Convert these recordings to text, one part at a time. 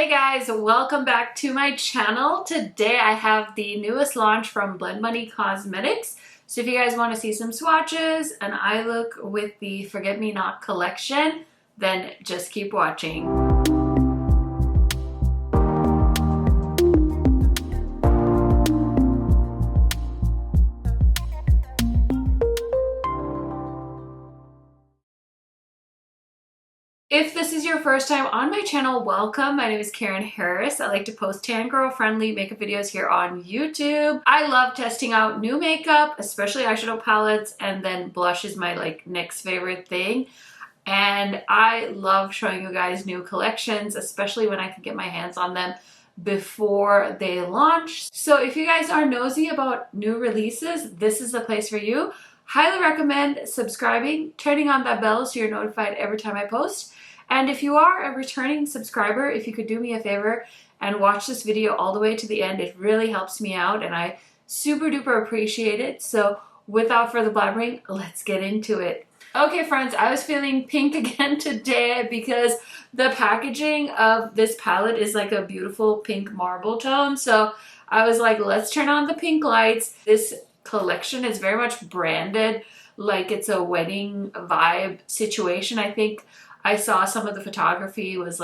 Hey guys, welcome back to my channel. Today I have the newest launch from Blend Bunny Cosmetics. So if you guys want to see some swatches, an eye look with the Forget Me Not collection, then just keep watching. If this is your first time on my channel, welcome. My name is KARENHARRIS. I like to post tan girl friendly makeup videos here on YouTube. I love testing out new makeup, especially eyeshadow palettes, and then blush is my next favorite thing. And I love showing you guys new collections, especially when I can get my hands on them before they launch. So if you guys are nosy about new releases, this is the place for you. Highly recommend subscribing, turning on that bell so you're notified every time I post. And if you are a returning subscriber, if you could do me a favor and watch this video all the way to the end, it really helps me out and I super duper appreciate it. So without further blabbering, let's get into it. Okay friends, I was feeling pink again today because the packaging of this palette is like a beautiful pink marble tone. So I was like, let's turn on the pink lights. This collection is very much branded like it's a wedding vibe situation. I think I saw some of the photography was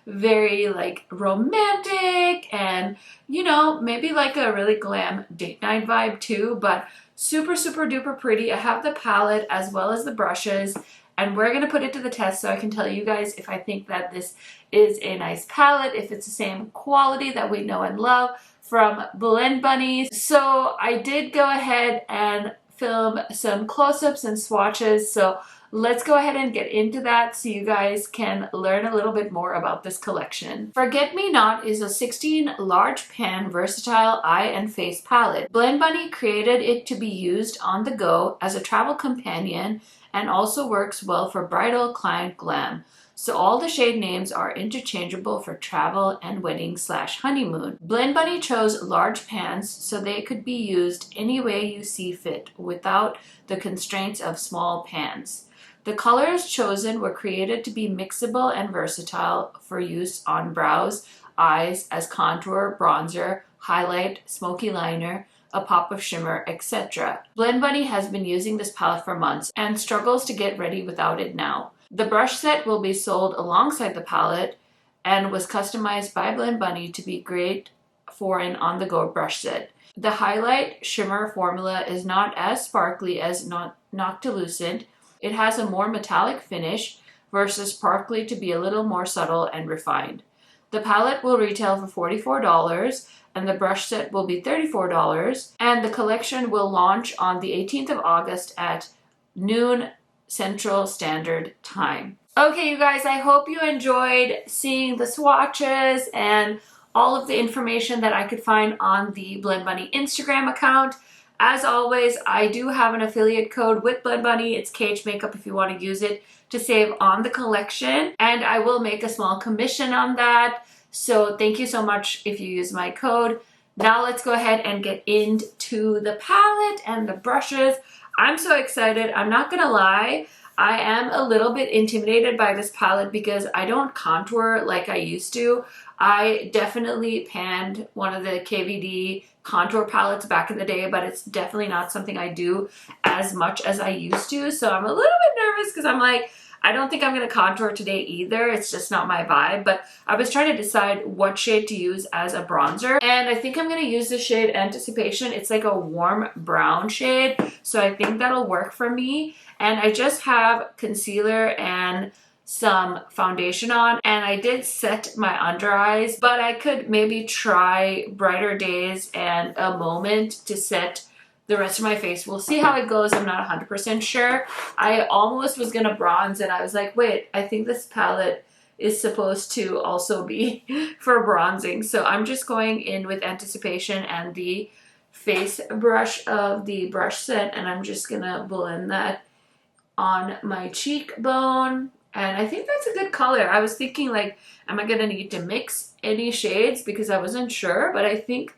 very romantic and maybe like a really glam date night vibe too, but super duper pretty. I have the palette as well as the brushes and we're gonna put it to the test so I can tell you guys if I think that this is a nice palette, if it's the same quality that we know and love from Blend Bunny. So I did go ahead and film some close-ups and swatches, so let's go ahead and get into that so you guys can learn a little bit more about this collection. Forget Me Not is a 16 large pan versatile eye and face palette. Blend Bunny created it to be used on the go as a travel companion and also works well for bridal client glam. So all the shade names are interchangeable for travel and wedding/honeymoon. Blend Bunny chose large pans so they could be used any way you see fit without the constraints of small pans. The colors chosen were created to be mixable and versatile for use on brows, eyes, as contour, bronzer, highlight, smoky liner, a pop of shimmer, etc. Blend Bunny has been using this palette for months and struggles to get ready without it now. The brush set will be sold alongside the palette and was customized by Blend Bunny to be great for an on-the-go brush set. The highlight shimmer formula is not as sparkly as Noctilucent. It has a more metallic finish versus sparkly to be a little more subtle and refined. The palette will retail for $44 and the brush set will be $34 and the collection will launch on the 18th of August at noon Central Standard Time. Okay, you guys, I hope you enjoyed seeing the swatches and all of the information that I could find on the Blend Bunny Instagram account. As always, I do have an affiliate code with Blend Bunny. It's KHMAKEUP if you want to use it to save on the collection. And I will make a small commission on that. So thank you so much if you use my code. Now let's go ahead and get into the palette and the brushes. I'm so excited. I'm not gonna lie. I am a little bit intimidated by this palette because I don't contour like I used to. I definitely panned one of the KVD contour palettes back in the day, but it's definitely not something I do as much as I used to. So I'm a little bit nervous because I'm like, I don't think I'm going to contour today either. It's just not my vibe. But I was trying to decide what shade to use as a bronzer. And I think I'm going to use the shade Anticipation. It's like a warm brown shade. So I think that'll work for me. And I just have concealer and some foundation on. And I did set my under eyes. But I could maybe try Brighter Days and A Moment to set the rest of my face. We'll see how it goes. I'm not 100% sure. I almost was gonna bronze and I was like, wait, I think this palette is supposed to also be for bronzing. So I'm just going in with Anticipation and the face brush of the brush set and I'm just gonna blend that on my cheekbone. And I think that's a good color. I was thinking am I gonna need to mix any shades because I wasn't sure, but I think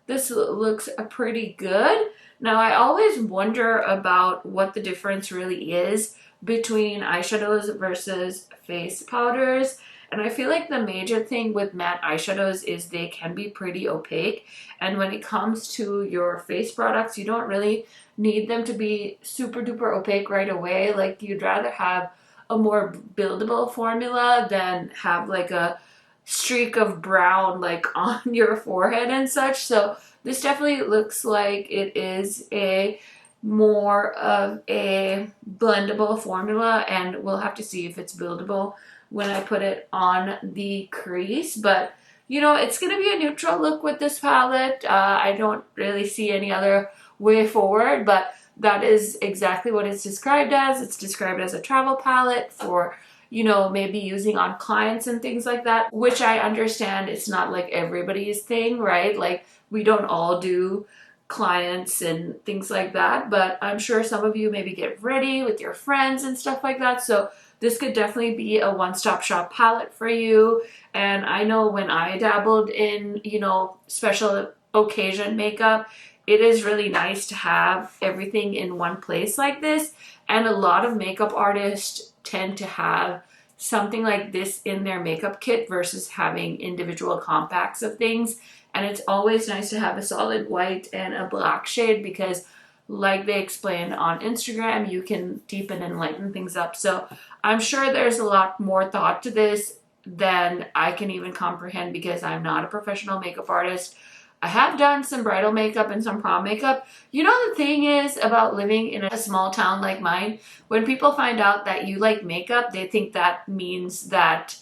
this looks pretty good. Now, I always wonder about what the difference really is between eyeshadows versus face powders. And I feel like the major thing with matte eyeshadows is they can be pretty opaque. And when it comes to your face products, you don't really need them to be super duper opaque right away. Like you'd rather have a more buildable formula than have like a streak of brown like on your forehead and such. So this definitely looks like it is a more of a blendable formula, and we'll have to see if it's buildable when I put it on the crease. But you know, it's going to be a neutral look with this palette. I don't really see any other way forward, but that is exactly what it's described as. It's described as a travel palette for, you know, maybe using on clients and things like that, which I understand it's not like everybody's thing, right? Like we don't all do clients and things like that, but I'm sure some of you maybe get ready with your friends and stuff like that. So this could definitely be a one-stop shop palette for you. And I know when I dabbled in, you know, special occasion makeup, it is really nice to have everything in one place like this. And a lot of makeup artists tend to have something like this in their makeup kit versus having individual compacts of things. And it's always nice to have a solid white and a black shade because, like they explained on Instagram, you can deepen and lighten things up. So I'm sure there's a lot more thought to this than I can even comprehend because I'm not a professional makeup artist. I have done some bridal makeup and some prom makeup. You know, the thing is about living in a small town like mine, when people find out that you like makeup, they think that means that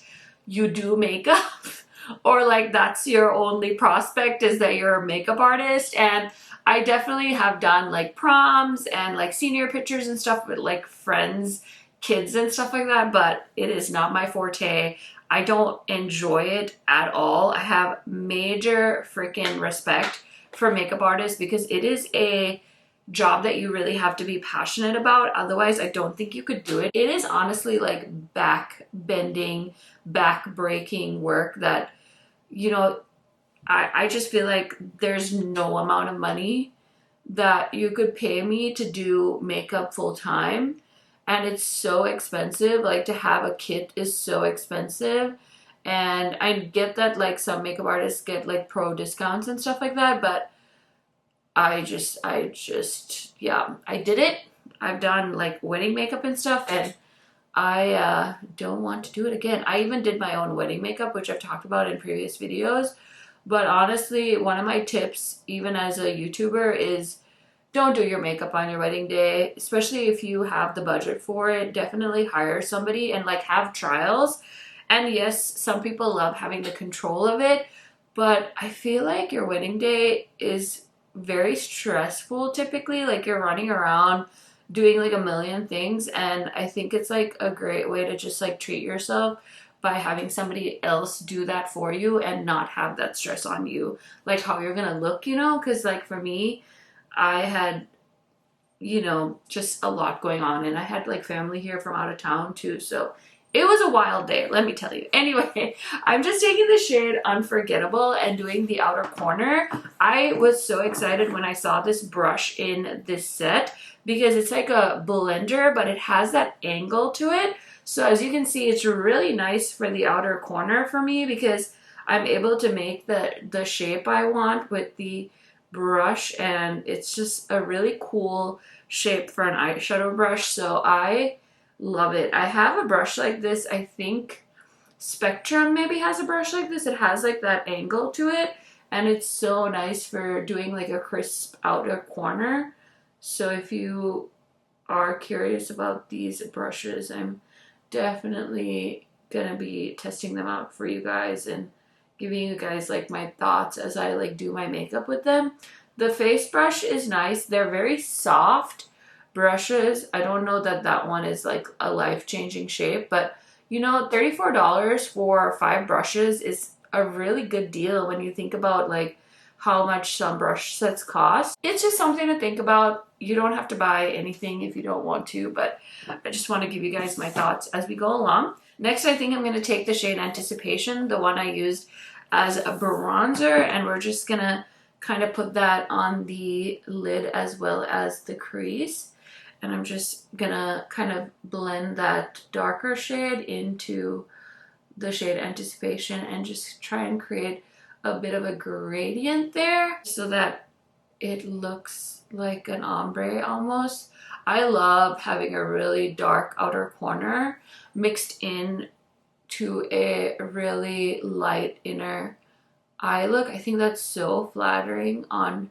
you do makeup. Or like that's your only prospect is that you're a makeup artist. And I definitely have done like proms and like senior pictures and stuff with like friends, kids and stuff like that, but it is not my forte. I don't enjoy it at all. I have major freaking respect for makeup artists because it is a job that you really have to be passionate about. Otherwise, I don't think you could do it. It is honestly like back bending, back breaking work that, you know, I just feel like there's no amount of money that you could pay me to do makeup full time. And it's so expensive. Like to have a kit is so expensive. And I get that like some makeup artists get like pro discounts and stuff like that. But I just, yeah, I did it. I've done like wedding makeup and stuff. And I don't want to do it again. I even did my own wedding makeup, which I've talked about in previous videos. But honestly, one of my tips, even as a YouTuber, is don't do your makeup on your wedding day, especially if you have the budget for it. Definitely hire somebody and like have trials. And yes, some people love having the control of it, but I feel like your wedding day is very stressful typically. Like you're running around doing like a million things, and I think it's like a great way to just like treat yourself by having somebody else do that for you and not have that stress on you, like how you're gonna look, you know? Because like for me, I had, you know, just a lot going on, and I had like family here from out of town too, so it was a wild day, let me tell you. Anyway, I'm just taking the shade Unforgettable and doing the outer corner. I was so excited when I saw this brush in this set because it's like a blender, but it has that angle to it. So as you can see, it's really nice for the outer corner for me because I'm able to make the shape I want with the brush, and it's just a really cool shape for an eyeshadow brush. So I love it. I have a brush like this. I think Spectrum maybe has a brush like this. It has like that angle to it, and it's so nice for doing like a crisp outer corner. So if you are curious about these brushes, I'm definitely gonna be testing them out for you guys and giving you guys like my thoughts as I like do my makeup with them. The face brush is nice. They're very soft brushes. I don't know that that one is like a life-changing shape, but you know, $34 for 5 brushes is a really good deal when you think about like how much some brush sets cost. It's just something to think about. You don't have to buy anything if you don't want to, but I just want to give you guys my thoughts as we go along. Next, I think I'm going to take the shade Anticipation, the one I used as a bronzer, and we're just going to kind of put that on the lid as well as the crease. And I'm just gonna kind of blend that darker shade into the shade Anticipation and just try and create a bit of a gradient there so that it looks like an ombre almost. I love having a really dark outer corner mixed in to a really light inner eye look. I think that's so flattering on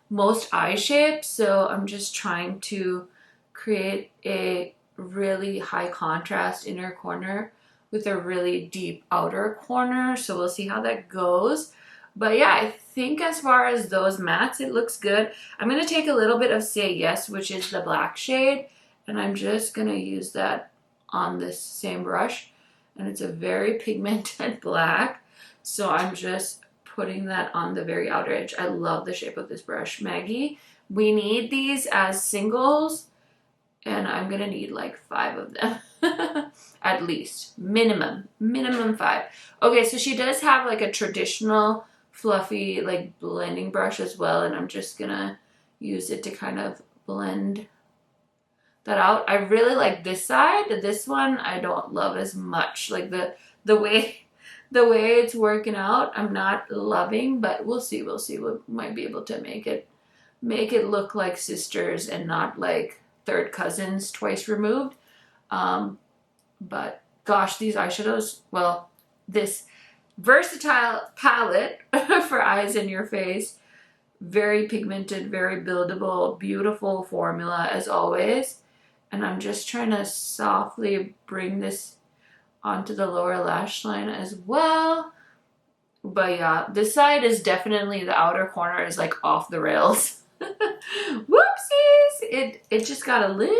most eye shapes. So I'm just trying to create a really high contrast inner corner with a really deep outer corner. So we'll see how that goes. But yeah, I think as far as those mattes, it looks good. I'm going to take a little bit of Say Yes, which is the black shade, and I'm just going to use that on this same brush. And it's a very pigmented black. So I'm just putting that on the very outer edge. I love the shape of this brush. Maggie, we need these as singles, and I'm going to need like 5 of them. At least. Minimum 5. Okay, so she does have like a traditional fluffy like blending brush as well, and I'm just gonna use it to kind of blend that out. I really like this side. This one I don't love as much. Like the way it's working out, I'm not loving, but we'll see. We might be able to make it look like sisters and not like third cousins twice removed. But gosh, these eyeshadows, well, this versatile palette for eyes and your face, very pigmented, very buildable, beautiful formula as always. And I'm just trying to softly bring this onto the lower lash line as well. But yeah, this side is definitely, the outer corner is like off the rails. Whoopsies! It just got a little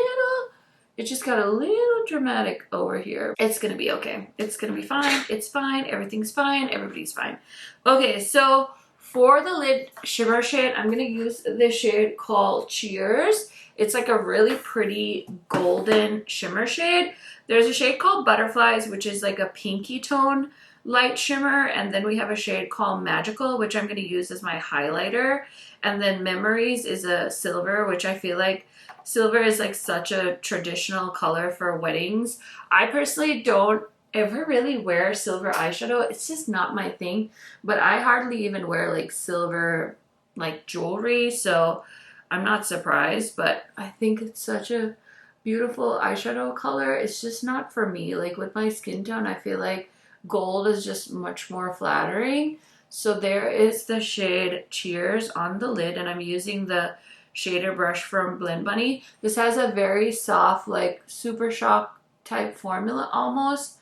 dramatic over here. It's gonna be okay. It's gonna be fine. It's fine. Everything's fine. Everybody's fine. Okay, so for the lid shimmer shade, I'm gonna use this shade called Cheers. It's like a really pretty golden shimmer shade. There's a shade called Butterflies, which is like a pinky tone light shimmer. And then we have a shade called Magical, which I'm gonna use as my highlighter. And then Memories is a silver, which I feel like silver is like such a traditional color for weddings. I personally don't ever really wear silver eyeshadow. It's just not my thing. But I hardly even wear like silver like jewelry, so I'm not surprised. But I think it's such a beautiful eyeshadow color. It's just not for me. Like with my skin tone, I feel like gold is just much more flattering. So there is the shade Cheers on the lid, and I'm using the shader brush from Blend Bunny. This has a very soft, like Super Shock type formula almost.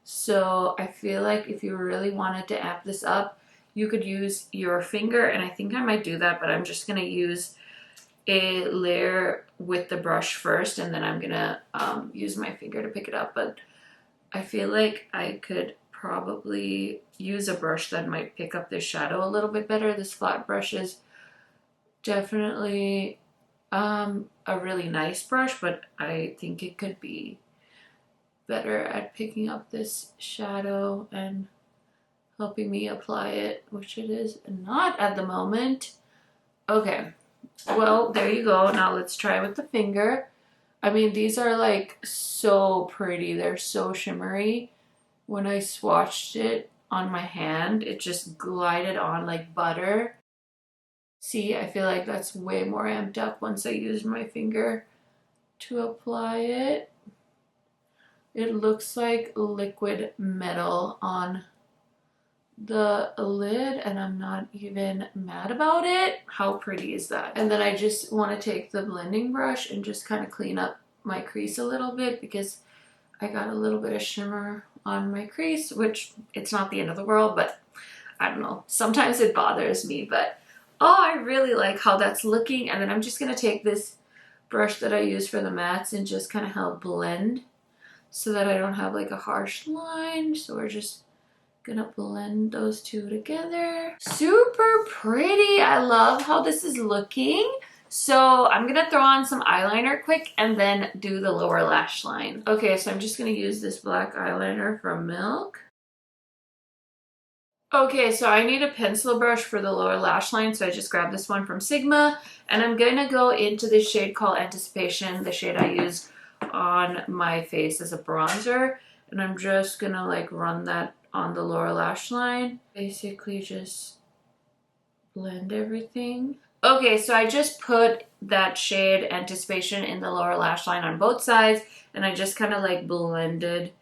So I feel like if you really wanted to amp this up, you could use your finger, and I think I might do that, but I'm just gonna use a layer with the brush first, and then I'm gonna use my finger to pick it up. But I feel like I could probably use a brush that might pick up this shadow a little bit better. This flat brush is definitely a really nice brush, but I think it could be better at picking up this shadow and helping me apply it, which it is not at the moment. Okay, well, there you go. Now let's try with the finger. I mean, these are like so pretty. They're so shimmery. When I swatched it on my hand, it just glided on like butter. See, I feel like that's way more amped up once I use my finger to apply it. It looks like liquid metal on the lid, and I'm not even mad about it. How pretty is that? And then I just want to take the blending brush and just kind of clean up my crease a little bit, because I got a little bit of shimmer on my crease, which it's not the end of the world, but I don't know. Sometimes it bothers me, but oh, I really like how that's looking. And then I'm just going to take this brush that I use for the mattes and just kind of help blend so that I don't have like a harsh line. So we're just going to blend those two together. Super pretty. I love how this is looking. So I'm going to throw on some eyeliner quick and then do the lower lash line. Okay, so I'm just going to use this black eyeliner from Milk. Okay, so I need a pencil brush for the lower lash line, so I just grabbed this one from Sigma, and I'm going to go into this shade called Anticipation, the shade I use on my face as a bronzer. And I'm just gonna like run that on the lower lash line. Basically just blend everything. Okay, so I just put that shade Anticipation in the lower lash line on both sides, and I just kind of like blended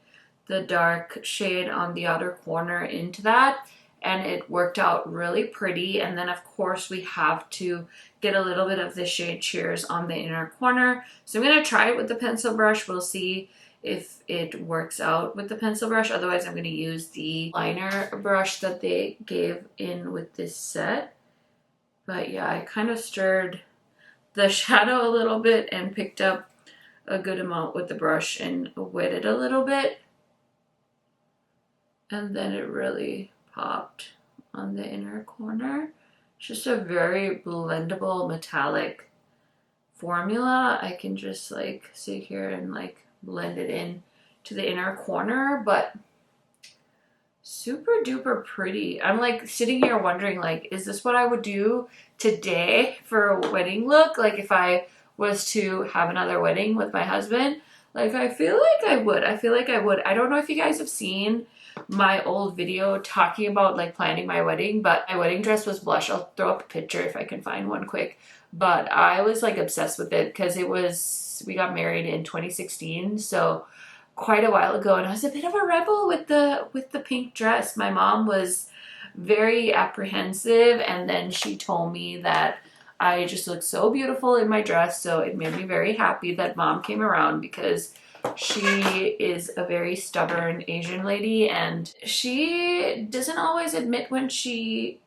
the dark shade on the outer corner into that, and it worked out really pretty. And then of course we have to get a little bit of the shade Cheers on the inner corner. So I'm going to try it with the pencil brush. We'll see if it works out with the pencil brush. Otherwise I'm going to use the liner brush that they gave in with this set. But yeah, I kind of stirred the shadow a little bit and picked up a good amount with the brush and wet it a little bit. And then it really popped on the inner corner. It's just a very blendable metallic formula. I can just like sit here and like blend it in to the inner corner, but super duper pretty. I'm like sitting here wondering, like, is this what I would do today for a wedding look? Like if I was to have another wedding with my husband, like I feel like I would. I feel like I would. I don't know if you guys have seen my old video talking about like planning my wedding, but my wedding dress was blush. I'll throw up a picture if I can find one quick. But I was like obsessed with it because we got married in 2016, so quite a while ago, and I was a bit of a rebel with the pink dress. My mom was very apprehensive, and then she told me that I just looked so beautiful in my dress, so it made me very happy that mom came around, because she is a very stubborn Asian lady and she doesn't always admit when she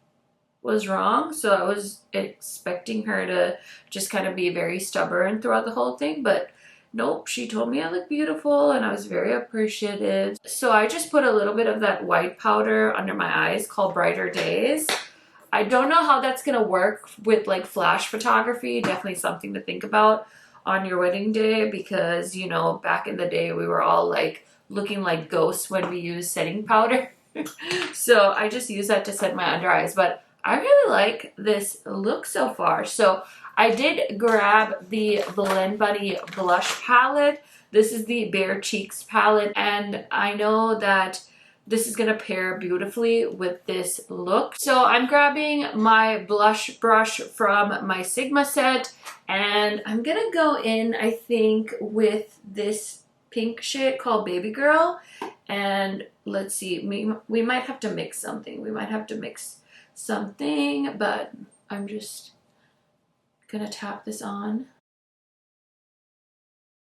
was wrong. So I was expecting her to just kind of be very stubborn throughout the whole thing, but nope, she told me I look beautiful and I was very appreciative. So I just put a little bit of that white powder under my eyes called Brighter Days. I don't know how that's gonna work with like flash photography. Definitely something to think about on your wedding day, because you know, back in the day we were all like looking like ghosts when we used setting powder. So I just use that to set my under eyes, but I really like this look so far. So I did grab the Blend Buddy blush palette. This is the Bare Cheeks palette, and I know that this is gonna pair beautifully with this look. So I'm grabbing my blush brush from my Sigma set, and I'm gonna go in, I think, with this pink shade called Baby Girl. And let's see, we might have to mix something. We might have to mix something, but I'm just gonna tap this on.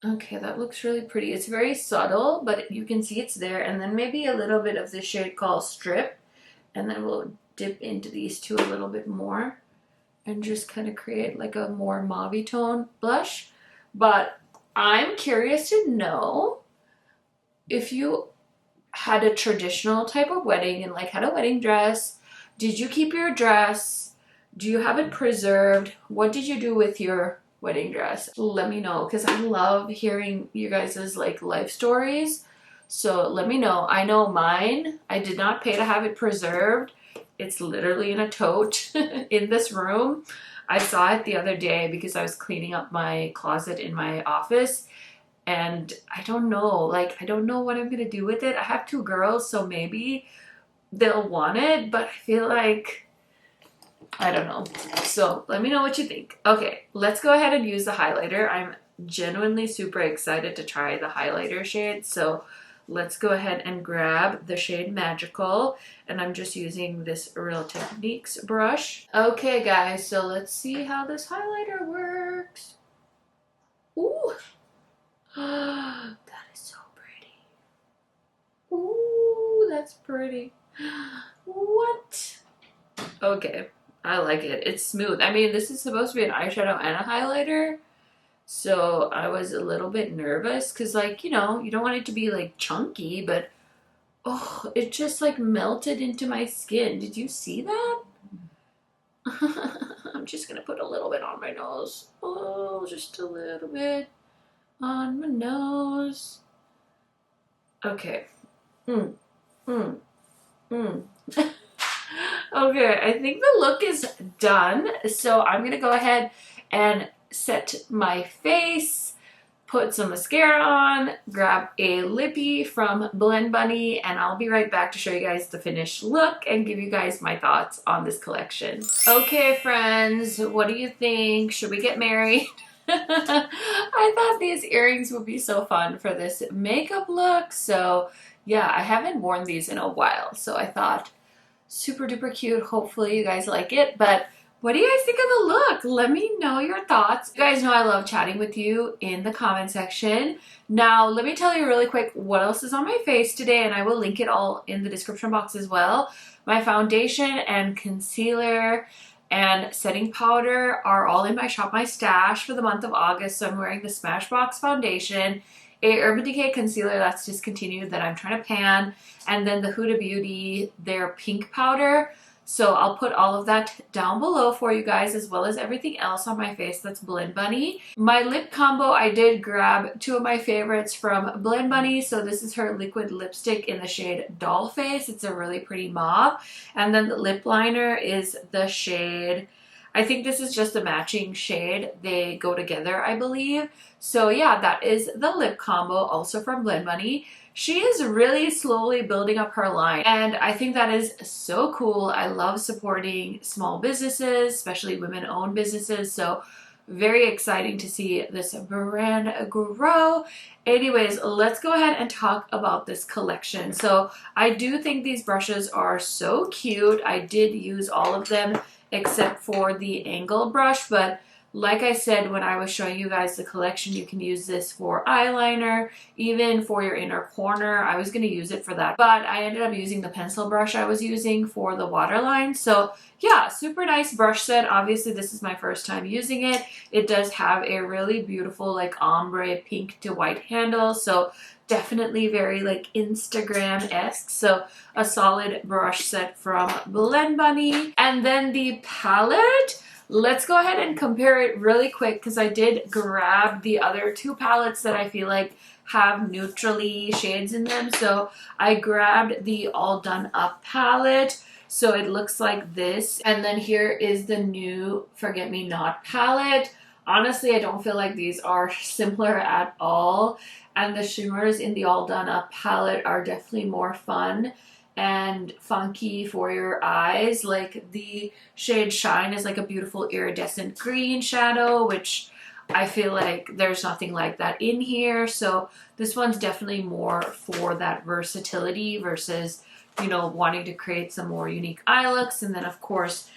Okay, that looks really pretty. It's very subtle, but you can see it's there. And then maybe a little bit of this shade called Strip. And then we'll dip into these two a little bit more and just kind of create like a more mauve tone blush. But I'm curious to know if you had a traditional type of wedding and like had a wedding dress. Did you keep your dress? Do you have it preserved? What did you do with your wedding dress? Let me know, because I love hearing you guys' like life stories. So let me know. I know mine, I did not pay to have it preserved. It's literally in a tote in this room. I saw it the other day because I was cleaning up my closet in my office, and I don't know, like I don't know what I'm gonna do with it. I have two girls, so maybe they'll want it, but I feel like I don't know. So let me know what you think. Okay, let's go ahead and use the highlighter. I'm genuinely super excited to try the highlighter shade. So let's go ahead and grab the shade Magical. And I'm just using this Real Techniques brush. Okay guys, so let's see how this highlighter works. Ooh. That is so pretty. Ooh, that's pretty. What? Okay. I like it. It's smooth. I mean, this is supposed to be an eyeshadow and a highlighter, so I was a little bit nervous because, like, you know, you don't want it to be like chunky, but oh, it just like melted into my skin. Did you see that? I'm just gonna put a little bit on my nose. Oh, just a little bit on my nose. Okay. Okay, I think the look is done. So I'm gonna go ahead and set my face, put some mascara on, grab a lippy from Blend Bunny, and I'll be right back to show you guys the finished look and give you guys my thoughts on this collection. Okay, friends, what do you think? Should we get married? I thought these earrings would be so fun for this makeup look. So yeah, I haven't worn these in a while, so I thought super duper cute. Hopefully you guys like it. But what do you guys think of the look? Let me know your thoughts. You guys know I love chatting with you in the comment section. Now, let me tell you really quick what else is on my face today, and I will link it all in the description box as well. My foundation and concealer and setting powder are all in my Shop My Stash for the month of August. So I'm wearing the Smashbox foundation, a Urban Decay concealer that's discontinued that I'm trying to pan, and then the Huda Beauty, their pink powder. So I'll put all of that down below for you guys, as well as everything else on my face that's Blend Bunny. My lip combo, I did grab two of my favorites from Blend Bunny. So this is her liquid lipstick in the shade Doll Face. It's a really pretty mauve. And then the lip liner is the shade, I think this is just a matching shade. They go together, I believe. So yeah, that is the lip combo, also from Blend Bunny. She is really slowly building up her line, and I think that is so cool. I love supporting small businesses, especially women-owned businesses, so very exciting to see this brand grow. Anyways, let's go ahead and talk about this collection. So I do think these brushes are so cute. I did use all of them except for the angle brush, but like I said when I was showing you guys the collection, you can use this for eyeliner, even for your inner corner. I was going to use it for that, but I ended up using the pencil brush I was using for the waterline. So yeah, super nice brush set. Obviously, this is my first time using it. It does have a really beautiful like ombre pink to white handle. So definitely very like Instagram-esque. So a solid brush set from Blend Bunny. And then the palette, let's go ahead and compare it really quick because I did grab the other two palettes that I feel like have neutrally shades in them. So I grabbed the All Done Up palette. So it looks like this. And then here is the new Forget Me Not palette. Honestly, I don't feel like these are similar at all. And the shimmers in the All Done Up palette are definitely more fun and funky for your eyes. Like the shade Shine is like a beautiful iridescent green shadow, which I feel like there's nothing like that in here. So this one's definitely more for that versatility versus, you know, wanting to create some more unique eye looks. And then of course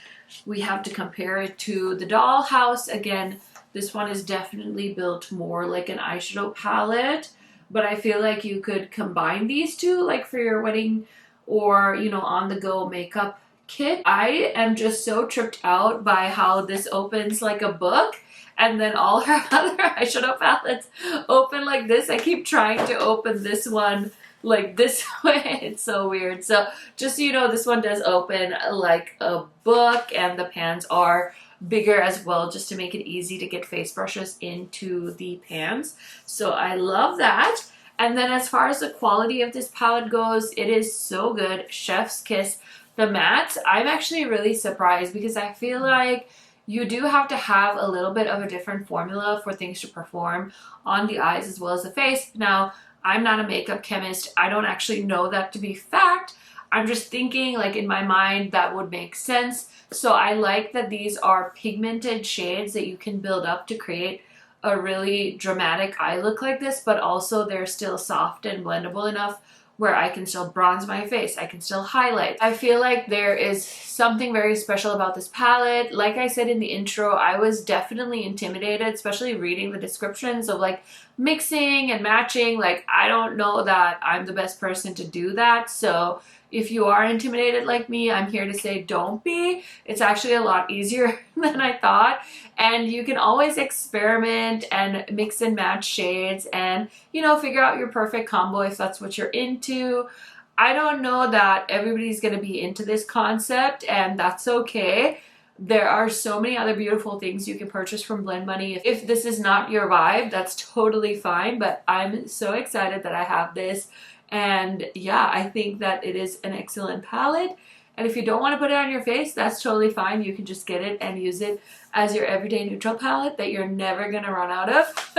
we have to compare it to the Dollhouse. Again, this one is definitely built more like an eyeshadow palette, but I feel like you could combine these two like for your wedding or, you know, on-the-go makeup kit. I am just so tripped out by how this opens like a book, and then all her other eyeshadow palettes open like this. I keep trying to open this one like this way. It's so weird. So just so you know, this one does open like a book, and the pans are bigger as well, just to make it easy to get face brushes into the pans. So I love that. And then as far as the quality of this palette goes, it is so good. Chef's kiss. The mattes, I'm actually really surprised because I feel like you do have to have a little bit of a different formula for things to perform on the eyes as well as the face. Now, I'm not a makeup chemist. I don't actually know that to be fact. I'm just thinking like in my mind that would make sense. So I like that these are pigmented shades that you can build up to create a really dramatic eye look like this, but also they're still soft and blendable enough where I can still bronze my face, I can still highlight. I feel like there is something very special about this palette. Like I said in the intro, I was definitely intimidated, especially reading the descriptions of like mixing and matching. Like, I don't know that I'm the best person to do that. So if you are intimidated like me, I'm here to say don't be. It's actually a lot easier than I thought. And you can always experiment and mix and match shades and, you know, figure out your perfect combo if that's what you're into. I don't know that everybody's going to be into this concept, and that's okay. There are so many other beautiful things you can purchase from Blend Bunny. If this is not your vibe, that's totally fine, but I'm so excited that I have this. And yeah, I think that it is an excellent palette. And if you don't want to put it on your face, that's totally fine. You can just get it and use it as your everyday neutral palette that you're never going to run out of.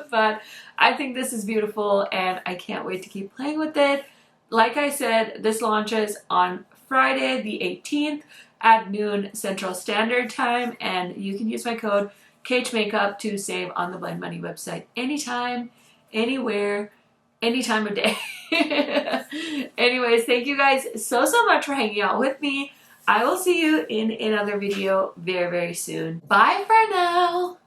But I think this is beautiful and I can't wait to keep playing with it. Like I said, this launches on Friday the 18th at noon Central Standard Time, and you can use my code KHMAKEUP to save on the Blend Money website anytime, anywhere, any time of day. Anyways, thank you guys so much for hanging out with me. I will see you in another video very soon. Bye for now.